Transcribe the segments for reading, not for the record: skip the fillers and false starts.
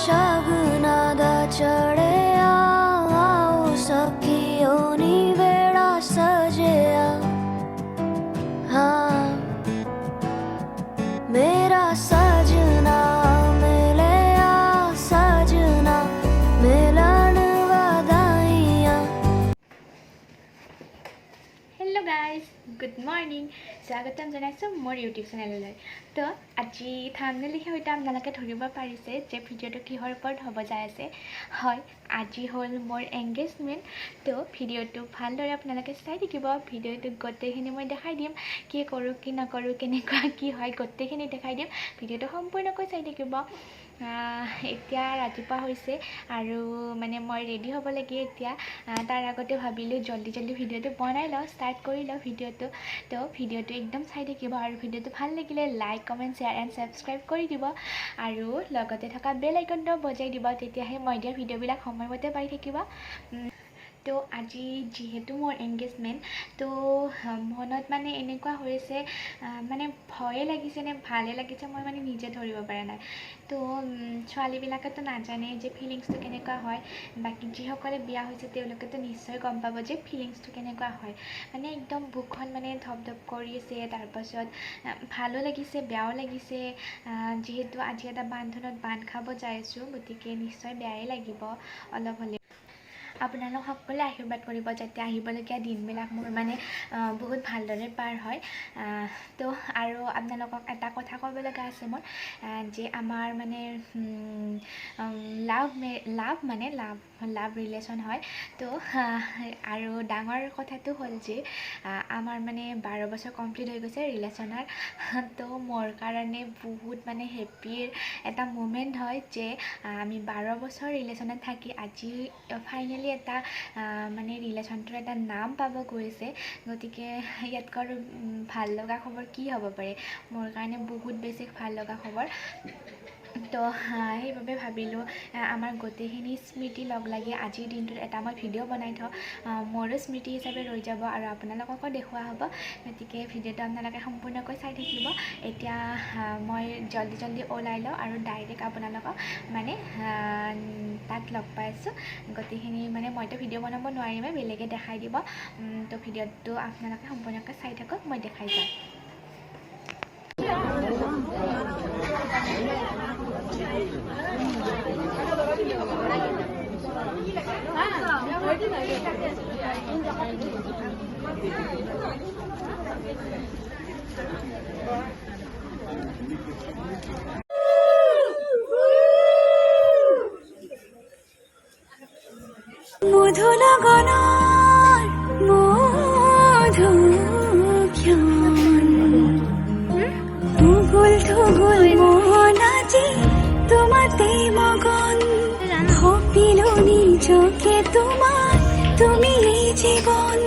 शगुना दा चढ़े आओ सखियों नी बेड़ा सजया। हाँ मेरा सजना मिले आ सजना मिलन वादाइयाँ। हेलो गाइज गुड मर्निंग स्वागतम जनाइছোঁ मोर यूट्यूब चेनेलলৈ। तो আজি থাম্বনেল লিখি হয়তো আপোনালোকে ধৰিব পাৰিছে যে ভিডিঅ'টো কিহৰ ওপৰত হ'ব যায় আছে। হয় আজি হ'ল মোৰ এংগেজমেণ্ট। তো ভিডিঅ'টো ভালদৰে আপোনালোকে চাই থাকিব। ভিডিঅ'টো গোটেইখিনি মই দেখাই দিম, কি কৰোঁ কি নকৰোঁ কেনেকুৱা কি হয় গোটেইখিনি দেখাই দিম। ভিডিঅ'টো সম্পূৰ্ণকৈ চাই থাকিব। এতিয়া ৰাতিপুৱা হৈছে আৰু মানে মই ৰেডি হ'ব লাগে এতিয়া। তাৰ আগতে ভাবিলোঁ জল্দি ভিডিঅ'টো বনাই লওঁ, ষ্টাৰ্ট কৰি লওঁ ভিডিঅ'টো। তো ভিডিঅ'টো একদম চাই থাকিব আৰু ভিডিঅ'টো ভাল লাগিলে like comment share and subscribe কৰি দিব আৰু লগতে থকা বেল আইকনটো বজাই দিব, তেতিয়াহে মই দিয়া ভিডিঅ'বিলাক সময়মতে পাই থাকিব। তো আজি যিহেতু মোৰ এংগেজমেণ্ট, তো মনত মানে এনেকুৱা হৈছে মানে ভয়ে লাগিছে নে ভালে লাগিছে মই মানে নিজে ধৰিব পৰা নাই। তো ছোৱালীবিলাকেতো নাজানে যে ফিলিংছটো কেনেকুৱা হয়, বাকী যিসকলে বিয়া হৈছে তেওঁলোকেতো নিশ্চয় গম পাব যে ফিলিংছটো কেনেকুৱা হয়। মানে একদম বুকখন মানে ধপ কৰি আছে, তাৰপাছত ভালো লাগিছে বেয়াও লাগিছে। যিহেতু আজি এটা বান্ধোনত বান্ধ খাব যাই আছোঁ, গতিকে নিশ্চয় বেয়াই লাগিব অলপ হ'লে। আপোনালোক সকলোৱে আশীৰ্বাদ কৰিব যাতে আহিবলগীয়া দিনবিলাক মোৰ মানে বহুত ভালদৰে পাৰ হয়। তো আৰু আপোনালোকক এটা কথা ক'ব লগা আছে মোৰ, যে আমাৰ মানে লাভ ৰিলেশ্যন হয়। তো আৰু ডাঙৰ কথাটো হ'ল যে আমাৰ মানে 12 বছৰ কমপ্লিট হৈ গৈছে ৰিলেশ্যনৰ। তো মোৰ কাৰণে বহুত মানে হেপ্পিৰ এটা মুমেণ্ট হয় যে আমি 12 বছৰ ৰিলেশ্যনত থাকি আজি ফাইনেলি এটা মানে ৰিলেশ্যনটোৰ এটা নাম পাব গৈছে। গতিকে ইয়াতকৈ আৰু ভাল লগা খবৰ কি হ'ব পাৰে, মোৰ কাৰণে বহুত বেছি ভাল লগা খবৰ। তো সেইবাবে ভাবিলোঁ আমাৰ গোটেইখিনি স্মৃতি লগ লাগি আজিৰ দিনটোত এটা মই ভিডিঅ' বনাই থওঁ, মোৰো স্মৃতি হিচাপে ৰৈ যাব আৰু আপোনালোককো দেখুওৱা হ'ব। গতিকে ভিডিঅ'টো আপোনালোকে সম্পূৰ্ণকৈ চাই থাকিব। এতিয়া মই জল্দি ওলাই লওঁ আৰু ডাইৰেক্ট আপোনালোকক মানে তাত লগ পাই আছোঁ। গোটেইখিনি মানে মইতো ভিডিঅ' বনাব নোৱাৰিমে, বেলেগে দেখাই দিব। তো ভিডিঅ'টো আপোনালোকে সম্পূৰ্ণকৈ চাই থাকক, মই দেখাই যাম। মধু লগনৰ মধু ক্ষণ থুগুল মন আজি তোমাতে মগন সপিলো নিজকে তোমাৰ তুমি জীৱন।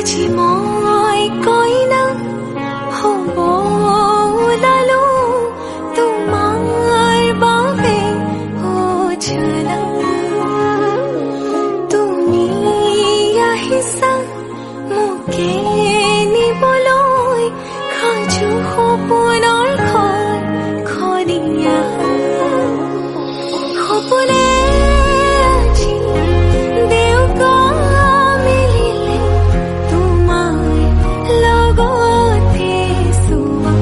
আজি মই কইনা হ'ব ওলালো তোমাৰ বাবে অ জানা তুমি আহিছা মোকে নিবলৈ সাজু সপোনৰ ঘৰ খনিয়া সপোনে আজি দেউকা মিলিলে তোমাৰ লগতে চোৱা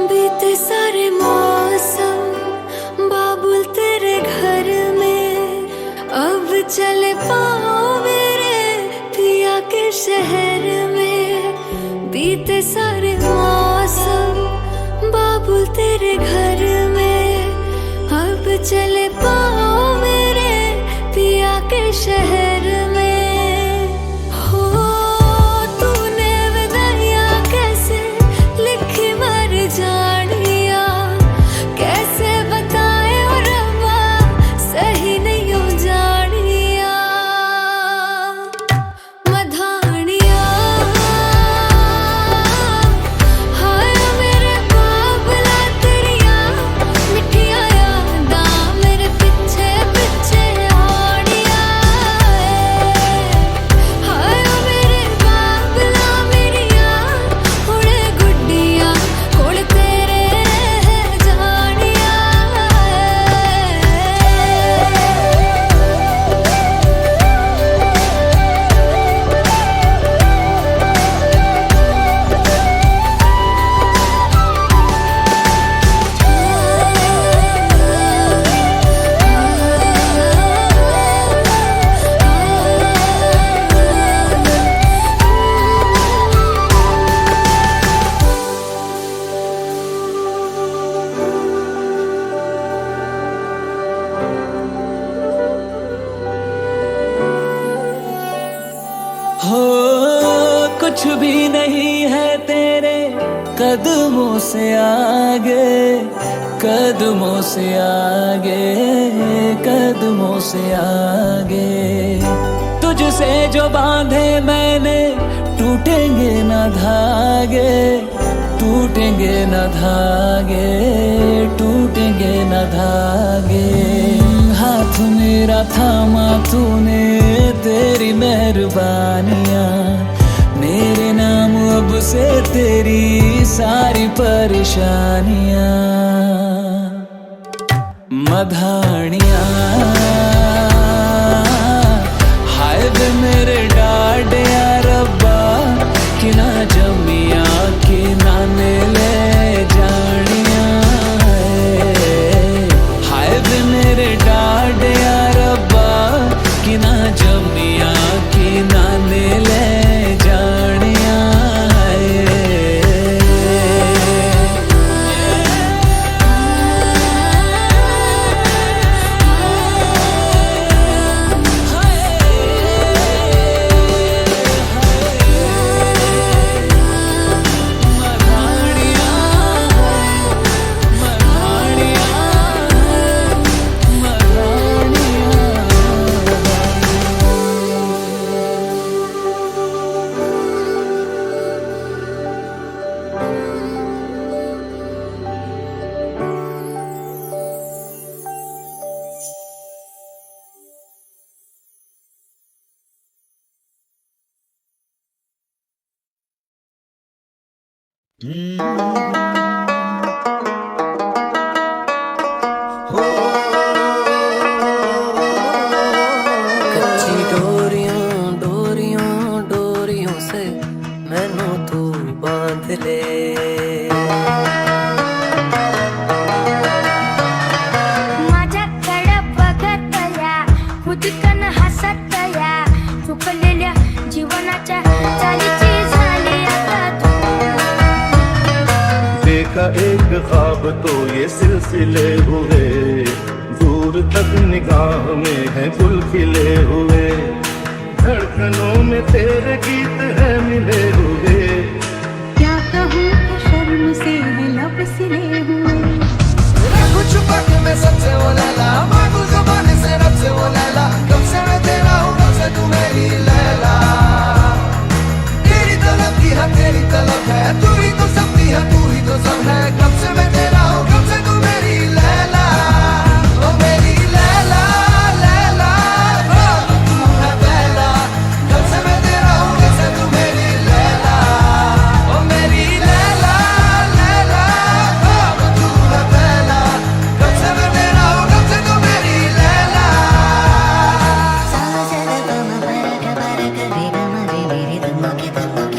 बीते सारे मौसम बाबुल तेरे घर में अब चले पाओ मेरे पिया के शहर में बीते सारे मौसम बाबुल तेरे घर में अब चले पाओ मेरे पिया के शहर में हो तूने विदाइयां कैसे लिखी मर जानिया कैसे बताए ओ रब्बा सही नहीं हो जानिया मधानिया हाय मेरे बाबला तेरिया मिठिया यादा मेरे पीछे पीछे आड़िया हाय मेरे बाबला मेरिया उड़े गुड्डिया कोल तेरे रह जानिया हो कुछ भी नहीं है तेरे कदमों से आगे कदमों से आगे कदमों से आगे तुझसे जो बांधे मैंने टूटेंगे न धागे टूटेंगे न धागे टूटेंगे न धागे हाथ मेरा थामा तूने तेरी मेहरबानियाँ मेरे नाम अब से तेरी सारी परेशानियाँ मधानियाँ हाय वे मेरे डाडे रब्बा कि ना जमिया कि ना ले जानिया हाय वे मेरे डाडे रब्बा कि ना जमिया कि ना ले जानिया कच्ची डोरियों डोरियों डोरियों से मैनू तू बांध ले माझ्या कडे बघत या खुदकन हसत या चुकलेल्या जीवनाच्या चालीची झाली आता तू देखा एक ख्वाब तो ये सिलसिले हुए, दूर तक निगाह में है गुल खिले हुए, धड़कनों में तेरे गीत है मिले हुए। क्या कहूँ कि शर्म से है लब सिले हुए। रखूं छुपा के मैं सबसे वो लैला, मांगू ज़बान से रब से वो लैला, कब से मैं तेरा हूँ कब से तू मेरी लैला। तेरी तलब की है तेरी तलब है, तू ही तो सब की है तू ही तो सब है, कब से मैं तेरा हूँ कब से तू मेरी लैला। ओ मेरी लैला लैला, ओ तू है पहला, कब से मैं तेरा हूँ कब से तू मेरी लैला। ओ मेरी लैला लैला, ओ तू है पहला, कब से मैं तेरा हूँ कब से तू मेरी लैला। सा सा रे ग म प र ग प र ग रे ग म रे रे रे ध म ग ध म